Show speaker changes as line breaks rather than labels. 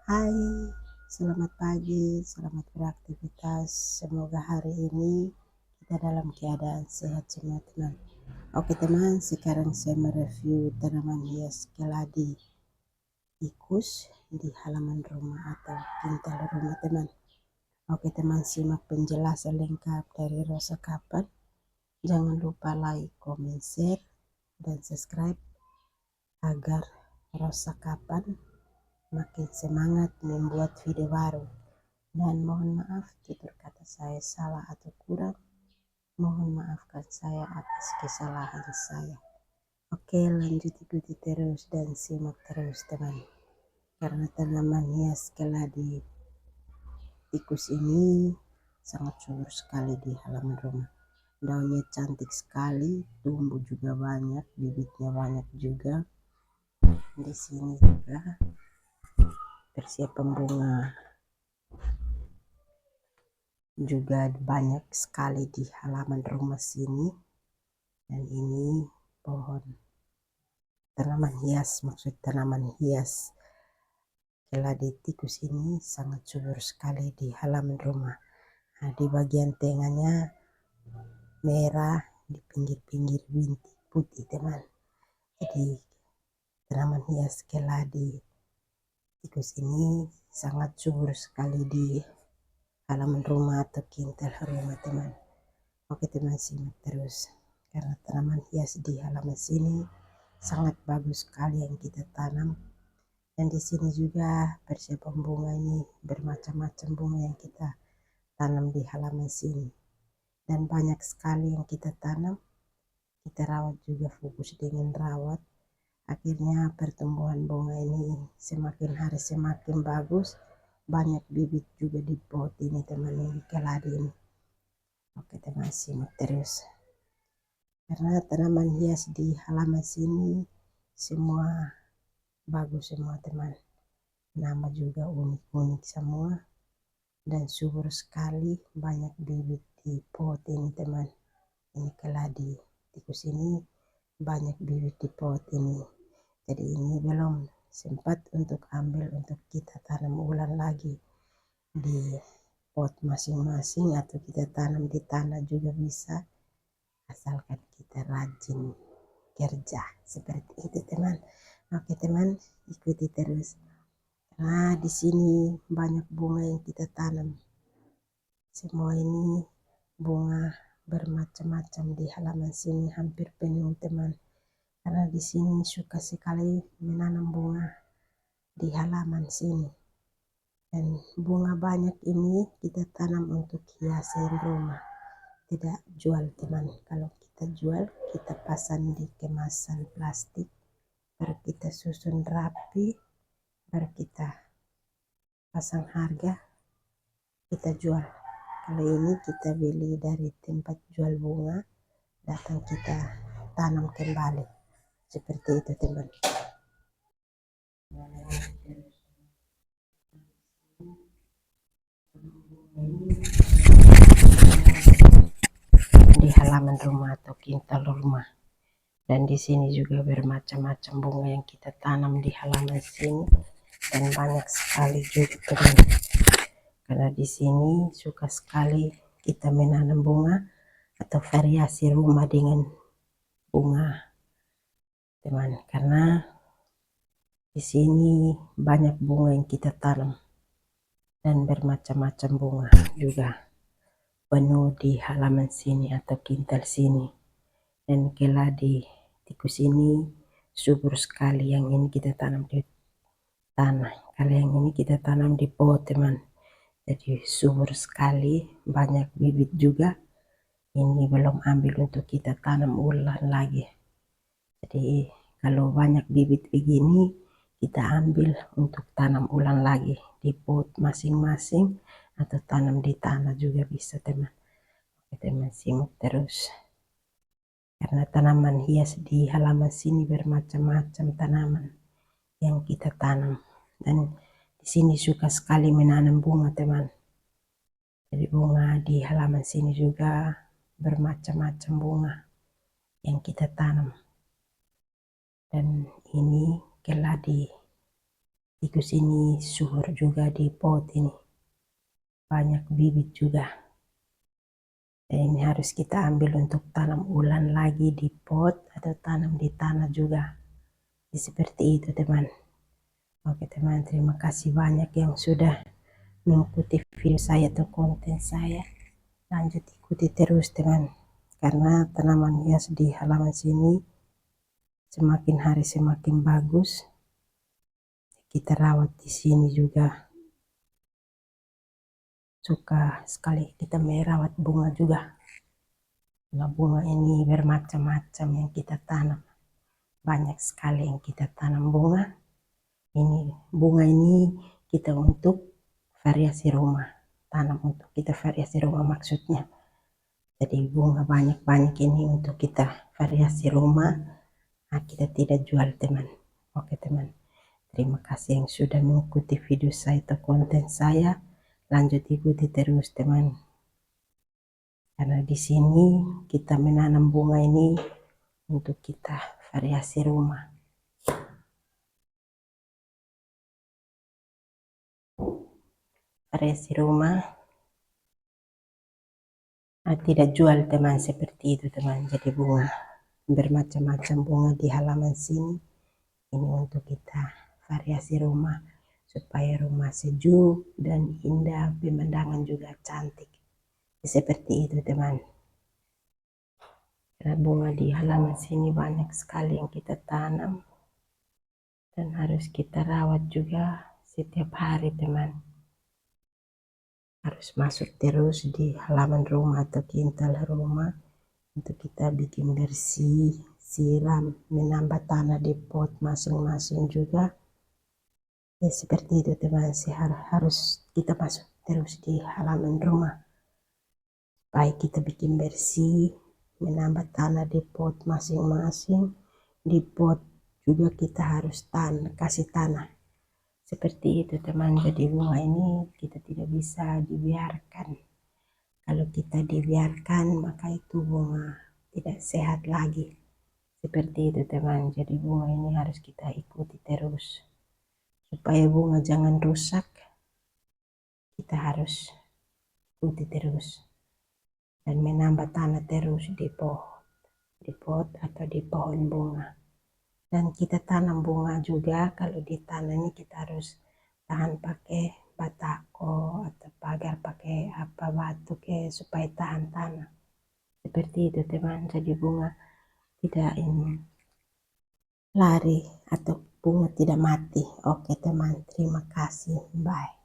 Hai, selamat pagi, selamat beraktivitas. Semoga hari ini kita dalam keadaan sehat semua teman. Oke teman, sekarang saya mereview tanaman hias keladi tikus di halaman rumah atau pintal rumah teman. Oke teman, simak penjelasan lengkap dari Rosa Kapan. Jangan lupa like, comment, share, dan subscribe agar Rosa Kapan makin semangat membuat video baru. Dan mohon maaf tutur kata saya salah atau kurang, mohon maafkan saya atas kesalahan saya. Oke, lanjut ikuti terus dan simak terus teman, karena tanaman hias keladi tikus ini sangat subur sekali di halaman rumah. Daunnya cantik sekali, tumbuh juga banyak, bibitnya banyak juga. Di sini juga persiapan bunga juga banyak sekali di halaman rumah sini. Dan ini pohon tanaman hias, maksud tanaman hias keladi tikus ini sangat subur sekali di halaman rumah. Nah, di bagian tengahnya merah, di pinggir-pinggir bintik putih teman. Jadi tanaman hias keladi tikus ini sangat subur sekali di halaman rumah atau kintal rumah teman. Oke teman, simak terus, karena tanaman hias di halaman sini sangat bagus sekali yang kita tanam. Dan di sini juga persiapan bunga ini bermacam-macam bunga yang kita tanam di halaman sini. Dan banyak sekali yang kita tanam, kita rawat juga, fokus dengan rawat. Akhirnya pertumbuhan bunga ini semakin hari semakin bagus. Banyak bibit juga di pot ini teman, ini keladi ini. Oke teman, simak terus. Karena tanaman hias di halaman sini semua bagus semua teman. Nama juga unik-unik semua dan subur sekali, banyak bibit di pot ini teman. Ini keladi tikus ini banyak bibit di pot ini. Jadi ini belum sempat untuk ambil untuk kita tanam ulang lagi di pot masing-masing, atau kita tanam di tanah juga bisa, asalkan kita rajin kerja seperti itu teman. Oke teman, ikuti terus. Nah, di sini banyak bunga yang kita tanam. Semua ini bunga bermacam-macam di halaman sini, hampir penuh teman. Karena di sini suka sekali menanam bunga di halaman sini. Dan bunga banyak ini kita tanam untuk hiasan rumah, tidak jual teman. Kalau kita jual, kita pasang di kemasan plastik, baru kita susun rapi, baru kita pasang harga, kita jual. Kalau ini kita beli dari tempat jual bunga, datang kita tanam kembali, seperti itu teman. Di halaman rumah atau kintal rumah. Dan di sini juga bermacam-macam bunga yang kita tanam di halaman sini, dan banyak sekali juga teman. Karena di sini suka sekali kita menanam bunga atau variasi rumah dengan bunga teman. Karena di sini banyak bunga yang kita tanam dan bermacam-macam bunga juga penuh di halaman sini atau kintal sini. Dan keladi tikus ini subur sekali. Yang ini kita tanam di tanah, kalau yang ini kita tanam di pot teman. Jadi subur sekali, banyak bibit juga. Ini belum ambil untuk kita tanam ulang lagi. Jadi kalau banyak bibit begini, kita ambil untuk tanam ulang lagi di pot masing-masing, atau tanam di tanah juga bisa teman. Teman simak terus, karena tanaman hias di halaman sini bermacam-macam tanaman yang kita tanam. Dan di sini suka sekali menanam bunga teman. Jadi bunga di halaman sini juga bermacam-macam bunga yang kita tanam. Dan ini keladi tikus ini subur juga di pot ini, banyak bibit juga. Ini harus kita ambil untuk tanam ulang lagi di pot atau tanam di tanah juga. Jadi seperti itu teman. Oke teman, terima kasih banyak yang sudah mengikuti video saya atau konten saya. Lanjut ikuti terus teman, karena tanaman hias di halaman sini semakin hari semakin bagus. Kita rawat di sini juga, suka sekali kita merawat bunga juga. Bunga ini bermacam-macam yang kita tanam, banyak sekali yang kita tanam bunga. Ini bunga ini kita untuk variasi rumah, tanam untuk kita variasi rumah maksudnya. Jadi bunga banyak-banyak ini untuk kita variasi rumah. Nah, kita tidak jual teman. Oke teman, terima kasih yang sudah mengikuti video saya atau konten saya. Lanjut ikuti terus teman, karena di sini kita menanam bunga ini untuk kita variasi rumah. Variasi rumah, tidak jual teman, seperti itu teman. Jadi bunga bermacam-macam bunga di halaman sini ini untuk kita variasi rumah, supaya rumah sejuk dan indah, pemandangan juga cantik. Seperti itu teman. Karena bunga di halaman sini banyak sekali yang kita tanam dan harus kita rawat juga setiap hari teman. Harus masuk terus di halaman rumah atau kintal rumah untuk kita bikin bersih, siram, menambah tanah di pot masing-masing juga. Ya seperti itu teman, harus kita masuk terus di halaman rumah supaya kita bikin bersih, menambah tanah di pot masing-masing. Di pot juga kita harus kasih tanah. Seperti itu teman. Jadi bunga ini kita tidak bisa dibiarkan. Kalau kita dibiarkan maka itu bunga tidak sehat lagi. Seperti itu teman. Jadi bunga ini harus kita ikuti terus supaya bunga jangan rusak. Kita harus ikuti terus dan menambah tanah terus di pot atau di pohon bunga. Dan kita tanam bunga juga, kalau di tanah ini kita harus tahan pakai batako atau pagar pakai batu supaya tahan tanah. Seperti itu teman. Jadi bunga tidak ini lari atau bunga tidak mati. Oke teman, terima kasih, bye.